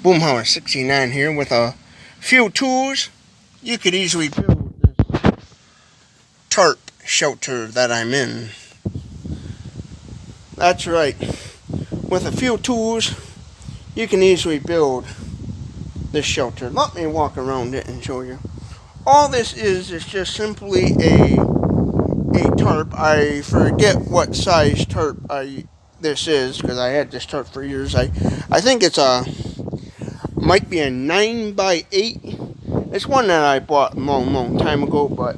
Boomhauer 69 here with a few tools. You could easily build this tarp shelter that I'm in. That's right. With a few tools, you can easily build this shelter. Let me walk around it and show you. All this is just simply a tarp. I forget what size tarp this is because I had this tarp for years. I think it's might be a 9x8. It's one that I bought a long time ago, but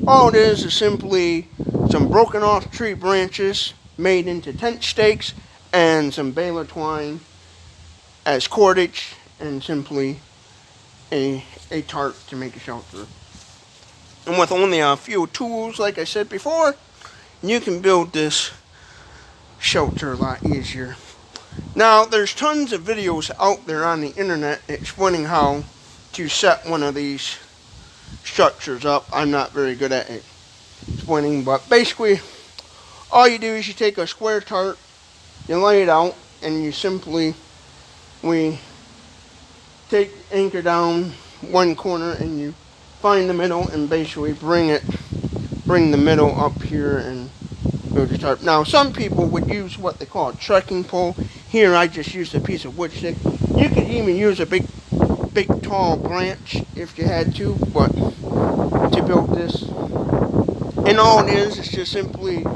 all it is simply some broken off tree branches made into tent stakes and some baler twine as cordage and simply a tarp to make a shelter. And with only a few tools, like I said before, you can build this shelter a lot easier. Now, there's tons of videos out there on the internet explaining how to set one of these structures up. I'm not very good at explaining, but basically, all you do is you take a square tarp, you lay it out, and you simply, take anchor down one corner and you find the middle and basically bring the middle up here and build your tarp. Now, some people would use what they call a trekking pole. Here, I just used a piece of wood stick. You could even use a big tall branch if you had to, but to build this. And all it is just simply,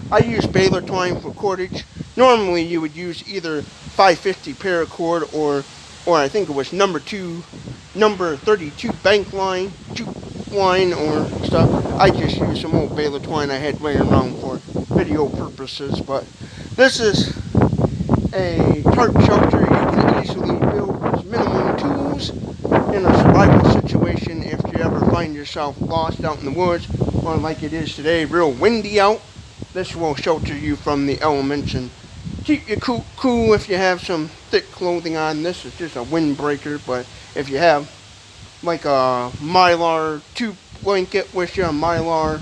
I use baler twine for cordage. Normally, you would use either 550 paracord or I think it was number 32 bank line, jute line or stuff. I just used some old baler twine I had laying around for video purposes, but this is a tarp shelter you can easily build with minimum tools in a survival situation if you ever find yourself lost out in the woods or like it is today, real windy out. This will shelter you from the elements and keep you cool if you have some thick clothing on. This is just a windbreaker, but if you have like a Mylar 2 blanket with you, a Mylar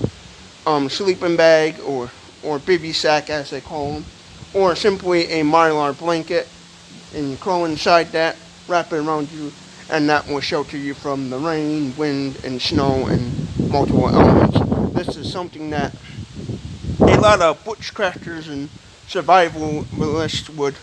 sleeping bag or bivy sack as they call them, or simply a Mylar blanket, and you crawl inside that, wrap it around you, and that will shelter you from the rain, wind, and snow and multiple elements. This is something that a lot of bushcrafters and survivalists would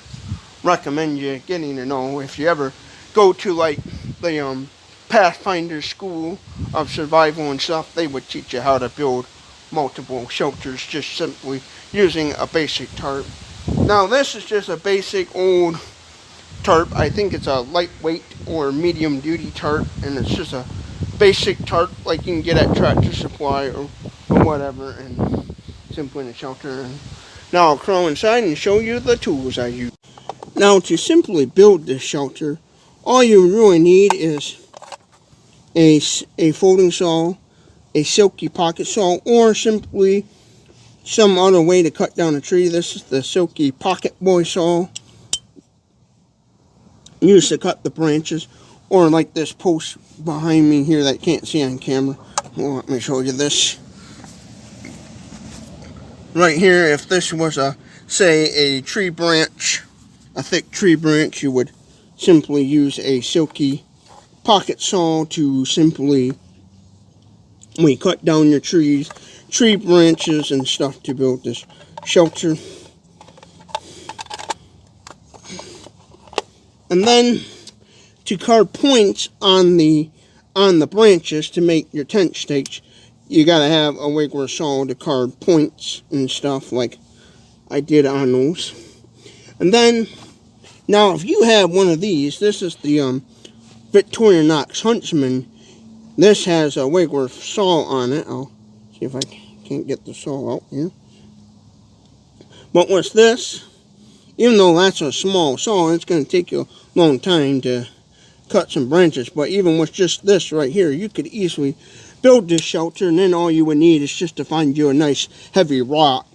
recommend you getting to know. If you ever go to like the Pathfinder School of Survival and stuff, they would teach you how to build multiple shelters just simply using a basic tarp. Now, this is just a basic old tarp. I think it's a lightweight or medium duty tarp, and it's just a basic tarp like you can get at Tractor Supply or whatever, and simply in a shelter. And now I'll crawl inside and show you the tools I use. Now, to simply build this shelter, all you really need is a folding saw, a silky pocket saw, or simply some other way to cut down a tree. This is the silky pocket boy saw used to cut the branches, or like this post behind me here that you can't see on camera. Well, let me show you this. Right here, if this was say a tree branch, a thick tree branch, you would simply use a silky pocket saw to simply cut down your tree branches and stuff to build this shelter. And then to carve points on the branches to make your tent stakes, you gotta have a regular saw to carve points and stuff like I did on those. And then, now if you have one of these, this is the Victorinox Huntsman. This has a regular saw on it. I'll see if I can't get the saw out here. But with this, even though that's a small saw, it's going to take you a long time to cut some branches. But even with just this right here, you could easily build this shelter, and then all you would need is just to find you a nice heavy rock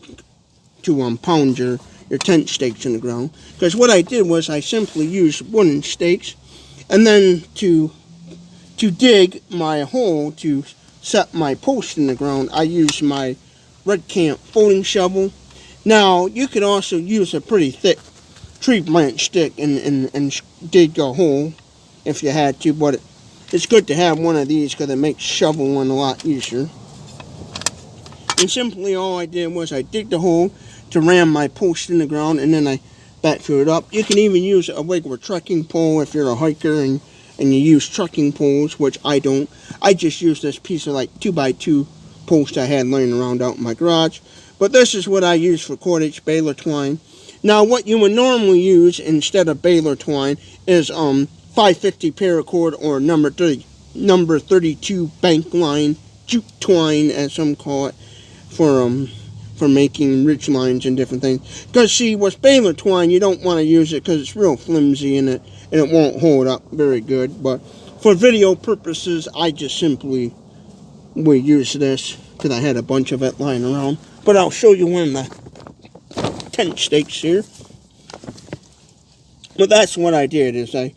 to pound your tent stakes in the ground. Because what I did was I simply used wooden stakes, and then to dig my hole to set my post in the ground, I used my Red Camp folding shovel. Now, you could also use a pretty thick tree branch stick and dig a hole if you had to, but it's good to have one of these because it makes shoveling a lot easier. And simply all I did was I digged a hole to ram my post in the ground, and then I backfilled it up. You can even use a regular trekking pole if you're a hiker and you use trekking poles, which I don't. I just use this piece of like 2x2 post I had laying around out in my garage. But this is what I use for cordage, baler twine. Now what you would normally use instead of baler twine is 550 paracord or number 32 bank line jute twine, as some call it, for making ridge lines and different things. Because see, with baler twine, you don't want to use it because it's real flimsy and it won't hold up very good. But for video purposes, I just simply will use this because I had a bunch of it lying around. But I'll show you one of the tent stakes here. But that's what I did, is I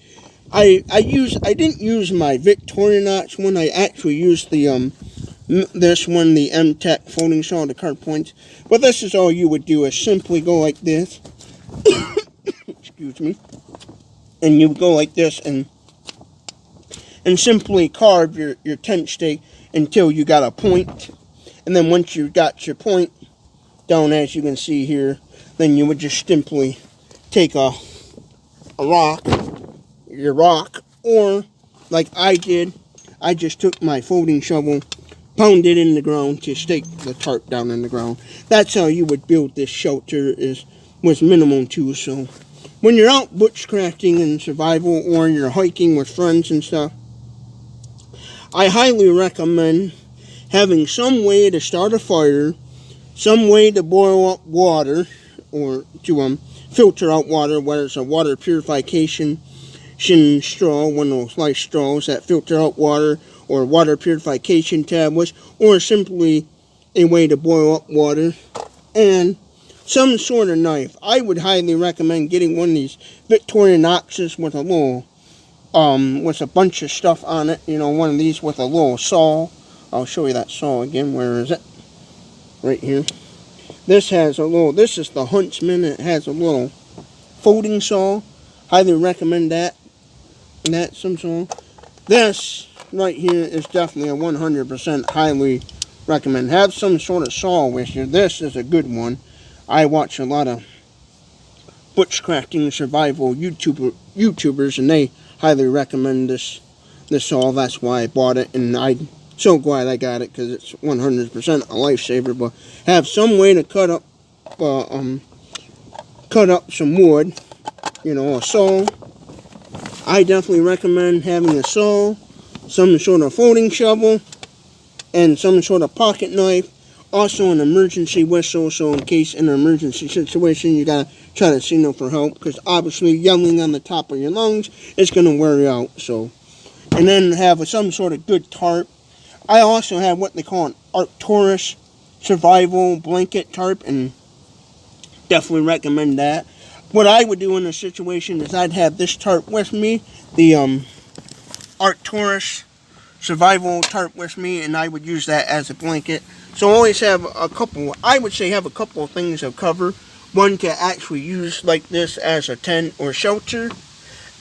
didn't use my Victorinox one. I actually used the this one, the M-Tech folding saw, the card points. But this is all you would do, is simply go like this. Excuse me. And you would go like this and simply carve your tent stake until you got a point. And then once you got your point down, as you can see here, then you would just simply take a rock, your rock, or like I did, I just took my folding shovel, pounded in the ground to stake the tarp down in the ground. That's how you would build this shelter, with minimum tools. So when you're out bushcrafting and survival, or you're hiking with friends and stuff, I highly recommend having some way to start a fire, some way to boil up water, or to filter out water, whether it's a water purification straw, one of those light straws that filter out water, or water purification tablets, or simply a way to boil up water, and some sort of knife. I would highly recommend getting one of these Victorinoxes with a little, with a bunch of stuff on it, you know, one of these with a little saw. I'll show you that saw again. Where is it? Right here. This has a little, this is the Huntsman. It has a little folding saw. Highly recommend that. Some saw. This right here is definitely a 100% highly recommend. Have some sort of saw with you. This is a good one. I watch a lot of bushcrafting survival YouTubers, and they highly recommend this saw. That's why I bought it, and I'm so glad I got it because it's 100% a lifesaver. But have some way to cut up some wood, you know, a saw. I definitely recommend having a saw, some sort of folding shovel, and some sort of pocket knife. Also an emergency whistle, so in case in an emergency situation you gotta try to signal for help, because obviously yelling on the top of your lungs is gonna wear you out. So, and then have some sort of good tarp. I also have what they call an Arcturus survival blanket tarp, and definitely recommend that. What I would do in a situation is I'd have this tarp with me, the Arcturus survival tarp with me, and I would use that as a blanket. So always have a couple, I would say have a couple of things of cover. One to actually use like this as a tent or shelter,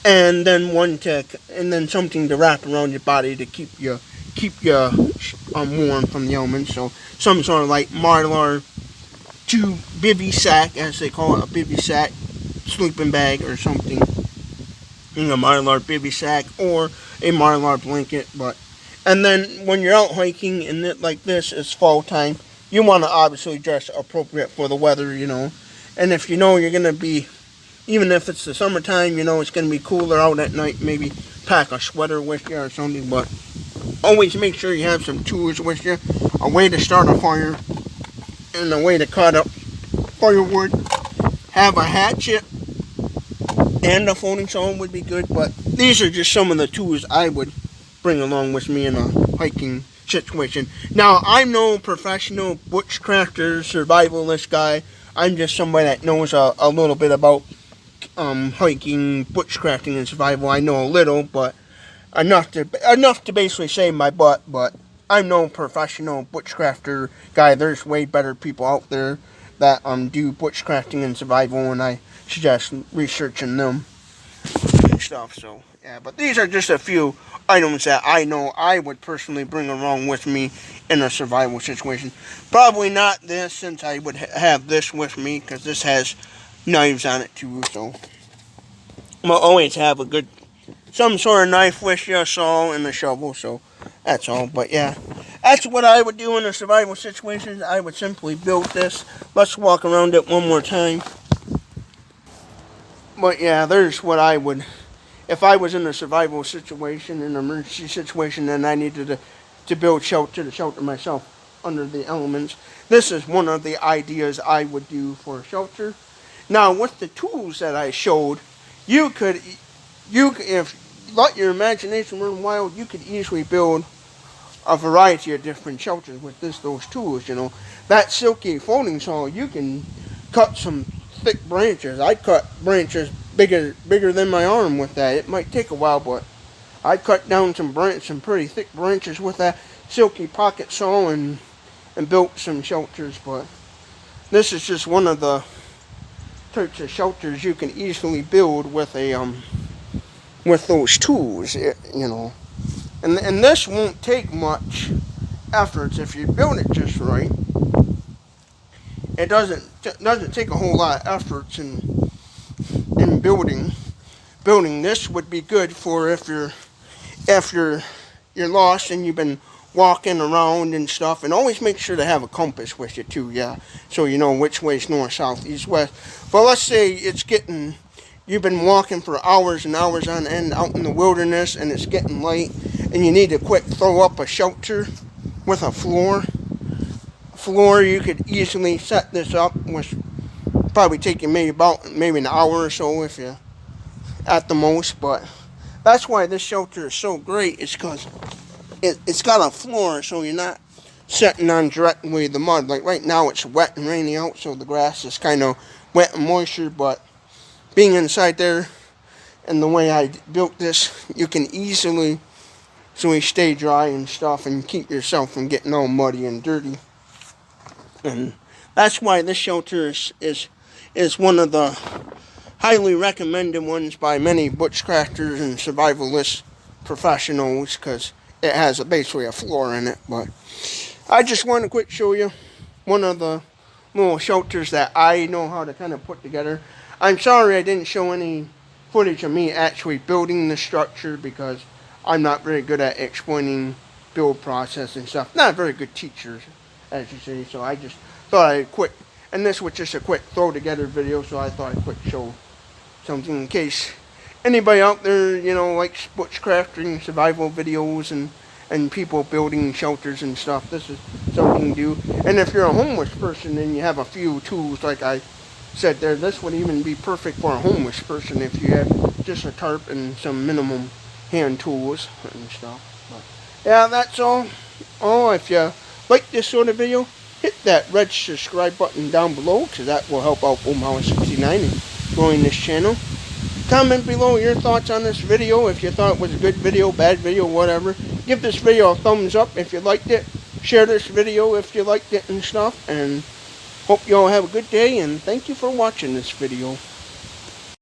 and then something to wrap around your body to keep you warm from the elements. So some sort of like Mylar 2 bivy sack, as they call it, a bivy sack, sleeping bag or something. You know, Mylar bivy sack or a Mylar blanket. And then when you're out hiking and it like this, it's fall time, you want to obviously dress appropriate for the weather, you know. And if you know you're going to be, even if it's the summertime, you know it's going to be cooler out at night, maybe pack a sweater with you or something. But always make sure you have some tools with you, a way to start a fire, and a way to cut up firewood. Have a hatchet and a folding saw would be good, but these are just some of the tools I would bring along with me in a hiking situation. Now, I'm no professional bushcrafter, survivalist guy. I'm just somebody that knows a little bit about hiking, bushcrafting, and survival. I know a little, but enough to basically save my butt. But I'm no professional bushcrafter guy. There's way better people out there that do bushcrafting and survival, and I suggest researching them and stuff. So yeah, but these are just a few items that I know I would personally bring along with me in a survival situation. Probably not this, since I would have this with me, because this has knives on it too. So I'm gonna always have a good some sort of knife with you, a saw, and a shovel. So that's all. But yeah, that's what I would do in a survival situation. I would simply build this. Let's walk around it one more time. But yeah, there's what I would, if I was in a survival situation, an emergency situation, and I needed to build shelter to shelter myself under the elements. This is one of the ideas I would do for shelter. Now, with the tools that I showed, if let your imagination run wild, you could easily build a variety of different shelters with those tools. That silky folding saw, you can cut some thick branches. I cut branches bigger than my arm with that. It might take a while, but I cut down some pretty thick branches with that silky pocket saw and built some shelters. But this is just one of the types of shelters you can easily build with with those tools, and this won't take much efforts if you build it just right. It doesn't take a whole lot of efforts in building. Building this would be good for if you're lost and you've been walking around and stuff. And always make sure to have a compass with you too, yeah, so you know which way is north, south, east, west. But let's say you've been walking for hours and hours on end out in the wilderness, and it's getting late, and you need to quick throw up a shelter with a floor. You could easily set this up, which probably take you maybe an hour or so if you at the most. But that's why this shelter is so great. It's because it's got a floor, so you're not sitting on directly the mud. Like right now, it's wet and rainy out, so the grass is kind of wet and moisture. But being inside there, and the way I built this, you can easily stay dry and stuff, and keep yourself from getting all muddy and dirty. And that's why this shelter is one of the highly recommended ones by many bushcrafters and survivalist professionals, because it has basically a floor in it. But I just want to quick show you one of the little shelters that I know how to kind of put together. I'm sorry I didn't show any footage of me actually building the structure, because I'm not very good at explaining build process and stuff. Not a very good teacher, as you say. So I just thought I'd and this was just a quick throw together video, so I thought I'd quick show something in case anybody out there, likes bushcrafting, survival videos, and people building shelters and stuff. This is something to do. And if you're a homeless person and you have a few tools, like I said there, this would even be perfect for a homeless person if you have just a tarp and some minimum hand tools and stuff. But yeah, that's all. If you like this sort of video, hit that red subscribe button down below, because that will help out Omaha69 in growing this channel. Comment below your thoughts on this video. If you thought it was a good video, bad video, whatever. Give this video a thumbs up if you liked it. Share this video if you liked it and stuff. And hope you all have a good day, and thank you for watching this video.